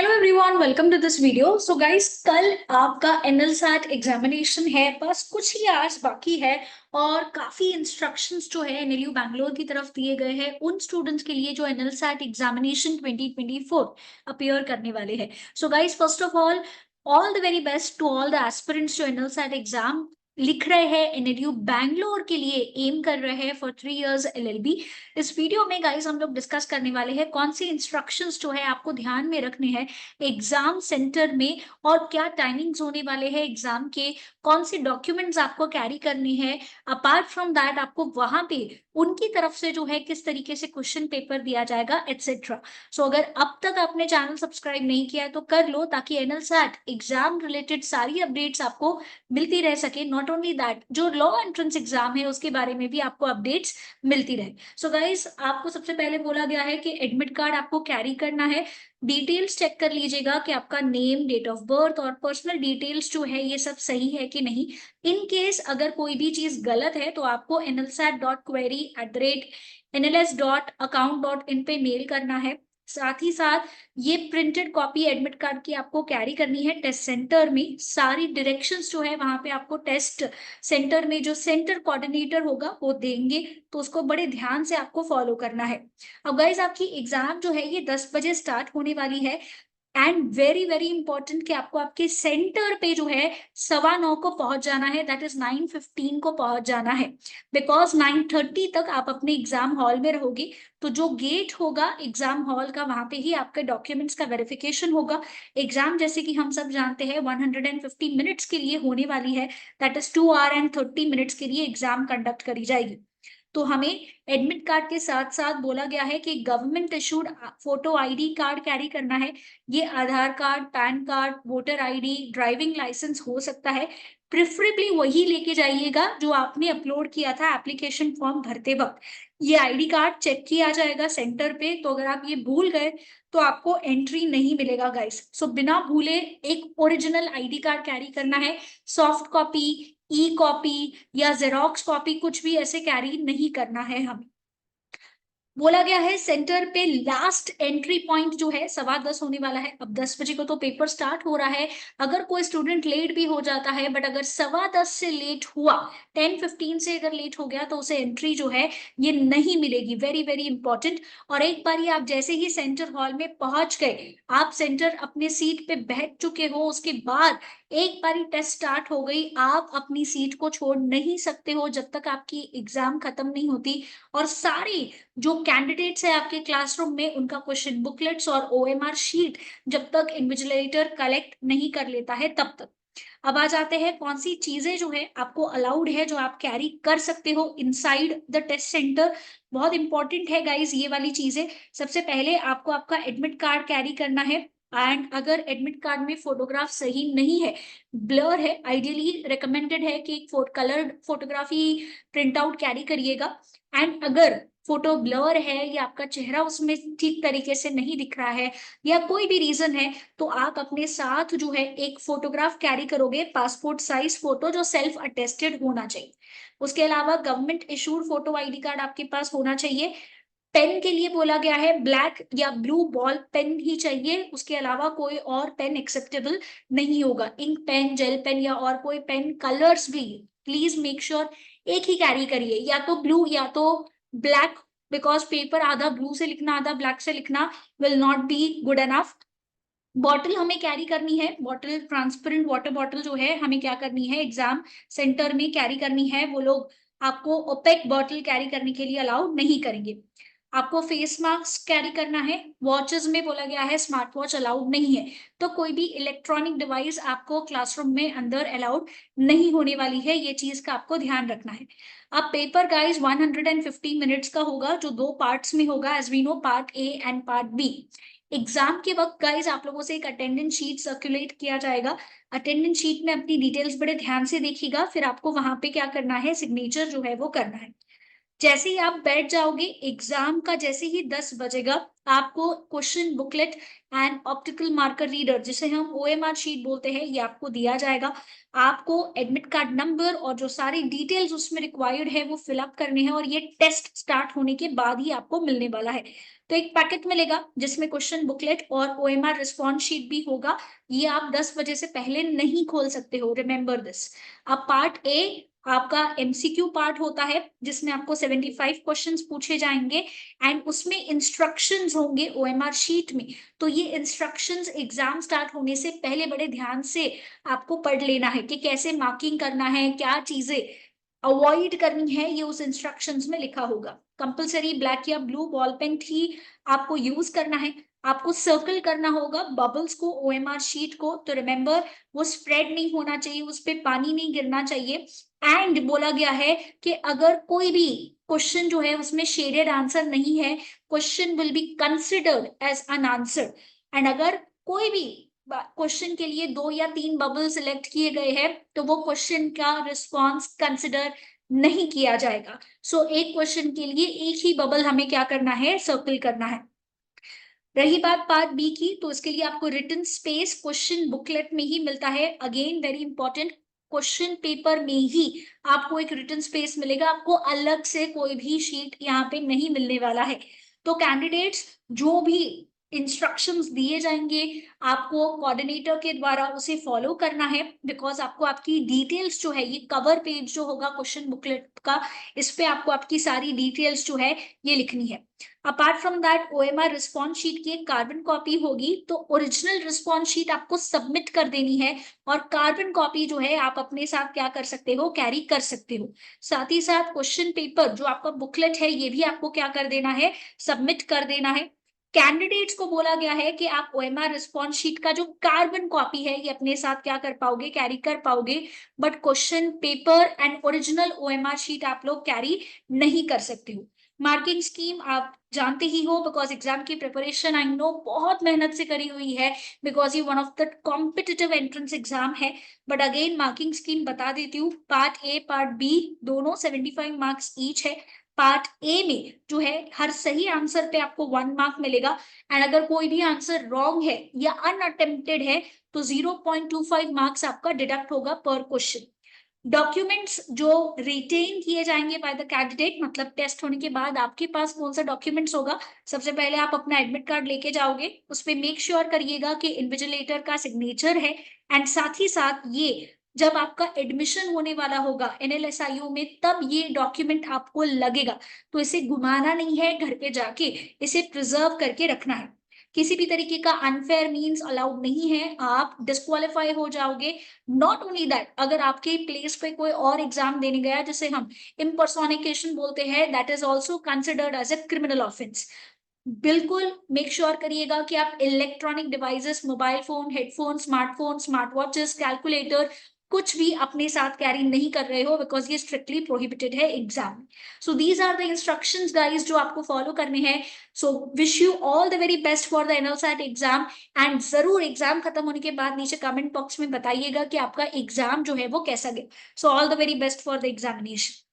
Hello everyone, welcome to this video. So guys, कल आपका एनएलसैट examination है, बस कुछ ही आवर्स बाकी है और काफी इंस्ट्रक्शंस जो है एनएलयू बैंगलोर की तरफ दिए गए हैं उन स्टूडेंट्स के लिए जो एनएलसैट एग्जामिनेशन 2024 अपीयर करने वाले हैं। So guys, first of all the very best to all the aspirants जो एनएलसैट एग्जाम लिख रहे हैं, एनएलयू बैंगलोर के लिए एम कर रहे हैं फॉर 3 इयर्स एलएलबी। इस वीडियो में गाइस हम लोग डिस्कस करने वाले हैं कौन सी इंस्ट्रक्शंस जो है आपको ध्यान में रखने हैं एग्जाम सेंटर में, और क्या टाइमिंग्स होने वाले हैं एग्जाम के, कौन सी डॉक्यूमेंट्स आपको कैरी करनी है। अपार्ट फ्रॉम दैट आपको वहां पे उनकी तरफ से जो है किस तरीके से क्वेश्चन पेपर दिया जाएगा एटसेट्रा। सो अगर अब तक आपने चैनल सब्सक्राइब नहीं किया है तो कर लो, ताकि एनएलसैट एग्जाम रिलेटेड सारी अपडेट्स आपको मिलती रह सके। नॉट ओनली दैट, जो लॉ एंट्रेंस एग्जाम है उसके बारे में भी आपको अपडेट्स मिलती रहे। सो गाइस, आपको सबसे पहले बोला गया है कि एडमिट कार्ड आपको कैरी करना है। डिटेल्स चेक कर लीजिएगा कि आपका नेम, डेट ऑफ बर्थ और पर्सनल डिटेल्स जो है ये सब सही है कि नहीं। इन केस अगर कोई भी चीज गलत है तो आपको nlsat.query@nls.account.in पे मेल करना है। साथ ही साथ ये प्रिंटेड कॉपी एडमिट कार्ड की आपको कैरी करनी है। टेस्ट सेंटर में सारी डायरेक्शंस जो है वहां पे आपको टेस्ट सेंटर में जो सेंटर कोऑर्डिनेटर होगा वो देंगे, तो उसको बड़े ध्यान से आपको फॉलो करना है। अब गाइज, आपकी एग्जाम जो है ये 10 बजे स्टार्ट होने वाली है। एंड वेरी वेरी इंपॉर्टेंट कि आपको आपके सेंटर पे जो है 9:15 को पहुंच जाना है, दैट इज 9:15 को पहुंच जाना है। बिकॉज 9:30 तक आप अपने एग्जाम हॉल में रहोगे, तो जो गेट होगा एग्जाम हॉल का वहां पे ही आपके डॉक्यूमेंट्स का वेरिफिकेशन होगा। एग्जाम जैसे कि हम सब जानते हैं 150 मिनट्स के लिए होने वाली है, that is 2 hours and 30 minutes के लिए एग्जाम कंडक्ट करी जाएगी। तो हमें एडमिट कार्ड के साथ साथ बोला गया है कि government issued photo ID card carry करना है। ये Aadhaar card, PAN card, voter ID, driving licence हो सकता है। प्रिफरेबली वही लेके जाइएगा जो आपने अपलोड किया था एप्लीकेशन फॉर्म भरते वक्त। ये आईडी कार्ड चेक किया जाएगा सेंटर पे, तो अगर आप ये भूल गए तो आपको एंट्री नहीं मिलेगा गाइस। सो बिना भूले एक ओरिजिनल आईडी कार्ड कैरी करना है। सॉफ्ट कॉपी, ई कॉपी या जेरोक्स कॉपी कुछ भी ऐसे कैरी नहीं करना है हमें। बोला गया है सेंटर पे लास्ट एंट्री पॉइंट जो है 10:15 होने वाला है। अब 10 बजे को तो पेपर स्टार्ट हो रहा है। अगर कोई स्टूडेंट लेट भी हो जाता है, बट अगर 10:15 से लेट हुआ, 10:15 से अगर लेट हो गया तो उसे एंट्री जो है ये नहीं मिलेगी। Very very important. और एक बार आप जैसे ही सेंटर हॉल में पहुंच गए, आप सेंटर अपने सीट पे बैठ चुके हो, उसके बाद एक बारी टेस्ट स्टार्ट हो गई, आप अपनी सीट को छोड़ नहीं सकते हो जब तक आपकी एग्जाम खत्म नहीं होती। और सारी जो कैंडिडेट्स है आपके क्लासरूम में उनका क्वेश्चन बुकलेट्स और ओएमआर शीट जब तक इन्विजिलेटर कलेक्ट नहीं कर लेता है तब तक। अब आ जाते हैं कौन सी चीजें जो है आपको अलाउड है, जो आप कैरी कर सकते हो इनसाइड द टेस्ट सेंटर। बहुत इंपॉर्टेंट है गाइज ये वाली चीजें। सबसे पहले आपको आपका एडमिट कार्ड कैरी करना है। एंड अगर एडमिट कार्ड में फोटोग्राफ सही नहीं है, ब्लर है, आइडियली रिकमेंडेड है कि एक coloured photography print out carry करिएगा। एंड अगर फोटो ब्लर है या आपका चेहरा उसमें ठीक तरीके से नहीं दिख रहा है या कोई भी रीजन है, तो आप अपने साथ जो है एक फोटोग्राफ कैरी करोगे, पासपोर्ट साइज फोटो जो सेल्फ अटेस्टेड होना चाहिए। उसके अलावा government issued photo ID card आपके पास होना चाहिए। पेन के लिए बोला गया है ब्लैक या ब्लू बॉल पेन ही चाहिए, उसके अलावा कोई और पेन एक्सेप्टेबल नहीं होगा। इंक पेन, जेल पेन या और कोई पेन, कलर्स भी प्लीज मेक श्योर एक ही कैरी करिए, या तो ब्लू या तो ब्लैक। बिकॉज पेपर आधा ब्लू से लिखना आधा ब्लैक से लिखना will not be good enough. Bottle हमें कैरी करनी है। बॉटल, ट्रांसपेरेंट वाटर बॉटल जो है हमें क्या करनी है एग्जाम सेंटर में कैरी करनी है। वो लोग आपको ओपेक बॉटल कैरी करने के लिए अलाउड नहीं करेंगे। आपको फेस मास्क कैरी करना है। वॉचेस में बोला गया है स्मार्ट वॉच अलाउड नहीं है, तो कोई भी इलेक्ट्रॉनिक डिवाइस आपको क्लासरूम में अंदर अलाउड नहीं होने वाली है, ये चीज का आपको ध्यान रखना है। अब पेपर गाइज 150 मिनट्स का होगा, जो 2 पार्ट्स में होगा, as we know, part A and part B. Exam के वक्त गाइज आप लोगों से एक अटेंडेंस शीट सर्कुलेट किया जाएगा। अटेंडेंस शीट में अपनी डिटेल्स बड़े ध्यान से देखिएगा, फिर आपको वहां पे क्या करना है, सिग्नेचर जो है वो करना है। जैसे ही आप बैठ जाओगे एग्जाम का, जैसे ही 10 बजेगा, आपको question booklet and optical marker reader, जिसे हम ओएमआर शीट बोलते हैं, ये आपको दिया जाएगा। आपको एडमिट कार्ड नंबर और जो सारी डिटेल्स उसमें रिक्वायर्ड है वो फिलअप करने हैं, और ये टेस्ट स्टार्ट होने के बाद ही आपको मिलने वाला है। तो एक पैकेट मिलेगा जिसमें क्वेश्चन बुकलेट और ओएमआर रिस्पॉन्स शीट भी होगा। ये आप 10 बजे से पहले नहीं खोल सकते हो, रिमेंबर दिस। अब पार्ट ए आपका एमसीक्यू पार्ट होता है, जिसमें आपको 75 क्वेश्चंस पूछे जाएंगे एंड उसमें इंस्ट्रक्शंस होंगे ओएमआर शीट में। तो ये इंस्ट्रक्शंस एग्जाम स्टार्ट होने से पहले बड़े ध्यान से आपको पढ़ लेना है कि कैसे मार्किंग करना है, क्या चीजें अवॉइड करनी है, ये उस इंस्ट्रक्शंस में लिखा होगा। कंपलसरी ब्लैक या ब्लू बॉल पेन ही आपको यूज करना है। आपको सर्कल करना होगा बबल्स को, ओएमआर शीट को। तो रिमेंबर, वो स्प्रेड नहीं होना चाहिए, उस पर पानी नहीं गिरना चाहिए। एंड बोला गया है कि अगर कोई भी क्वेश्चन जो है उसमें शेडेड आंसर नहीं है, question will be considered as unanswered. And अगर कोई भी क्वेश्चन के लिए 2 या 3 बबल सिलेक्ट किए गए हैं, तो वो क्वेश्चन का रिस्पॉन्स कंसिडर नहीं किया जाएगा। सो एक क्वेश्चन के लिए एक ही बबल हमें क्या करना है, सर्कल करना है। रही बात पार्ट बी की, तो इसके लिए आपको रिटन स्पेस क्वेश्चन बुकलेट में ही मिलता है। Again very important, question paper में ही आपको एक रिटन स्पेस मिलेगा, आपको अलग से कोई भी शीट यहाँ पे नहीं मिलने वाला है। तो कैंडिडेट्स जो भी इंस्ट्रक्शंस दिए जाएंगे, आपको कोऑर्डिनेटर के द्वारा उसे फॉलो करना है, बिकॉज आपको आपकी डिटेल्स जो है, ये कवर पेज जो होगा क्वेश्चन बुकलेट का, इस पे आपको आपकी सारी डिटेल्स जो है ये लिखनी है। Apart from that, OMR response sheet की एक कार्बन कॉपी होगी, तो ओरिजिनल रिस्पॉन्स शीट आपको सबमिट कर देनी है, और कार्बन कॉपी जो है आप अपने साथ क्या कर सकते हो, कैरी कर सकते हो। साथ ही साथ क्वेश्चन पेपर जो आपका बुकलेट है, ये भी आपको क्या कर देना है, सबमिट कर देना है। कैंडिडेट्स को बोला गया है कि आप ओएमआर रिस्पॉन्स शीट का जो कार्बन कॉपी है ये अपने साथ क्या कर पाओगे, कैरी कर पाओगे, but question paper and original OMR sheet आप लोग कैरी नहीं कर सकते हो। मार्किंग स्कीम आप जानते ही हो, बिकॉज एग्जाम की प्रिपरेशन आई नो बहुत मेहनत से करी हुई है, बिकॉज ये one of the competitive entrance exam है। बट अगेन मार्किंग स्कीम बता देती हूँ, पार्ट ए पार्ट बी दोनों 75 मार्क्स ईच है। पार्ट ए में जो है हर सही आंसर पे आपको 1 मार्क मिलेगा, एंड अगर कोई भी आंसर रॉन्ग है या अनअटेम्प्टेड है तो 0.25 मार्क्स आपका डिडक्ट होगा पर क्वेश्चन। डॉक्यूमेंट्स जो रिटेन किए जाएंगे बाय द कैंडिडेट, मतलब टेस्ट होने के बाद आपके पास कौन सा डॉक्यूमेंट्स होगा, सबसे पहले आप अपना एडमिट कार्ड लेके जाओगे, उस पर मेक श्योर करिएगा कि इन्विजिलेटर का सिग्नेचर है। एंड साथ ही साथ ये जब आपका एडमिशन होने वाला होगा एनएलएसआईयू में, तब ये डॉक्यूमेंट आपको लगेगा, तो इसे घुमाना नहीं है, घर पे जाके इसे प्रिजर्व करके रखना है। किसी भी तरीके का अनफेयर मीन्स अलाउड नहीं है, आप डिस्क्वालीफाई हो जाओगे। नॉट ओनली दैट, अगर आपके प्लेस पे कोई और एग्जाम देने गया जिसे हम इम्पर्सोनिकेशन बोलते हैं, that is also considered as a criminal offence. बिल्कुल मेक श्योर करिएगा कि आप electronic devices, mobile phone, headphone, smartphone, smart watches, calculator कुछ भी अपने साथ कैरी नहीं कर रहे हो, बिकॉज ये स्ट्रिक्टली प्रोहिबिटेड है exam. So these are the instructions guys जो आपको फॉलो करने हैं। So wish you all the very best for the NLSAT exam. And जरूर एग्जाम खत्म होने के बाद नीचे कमेंट बॉक्स में बताइएगा कि आपका एग्जाम जो है वो कैसा गया। So all the very best for the examination.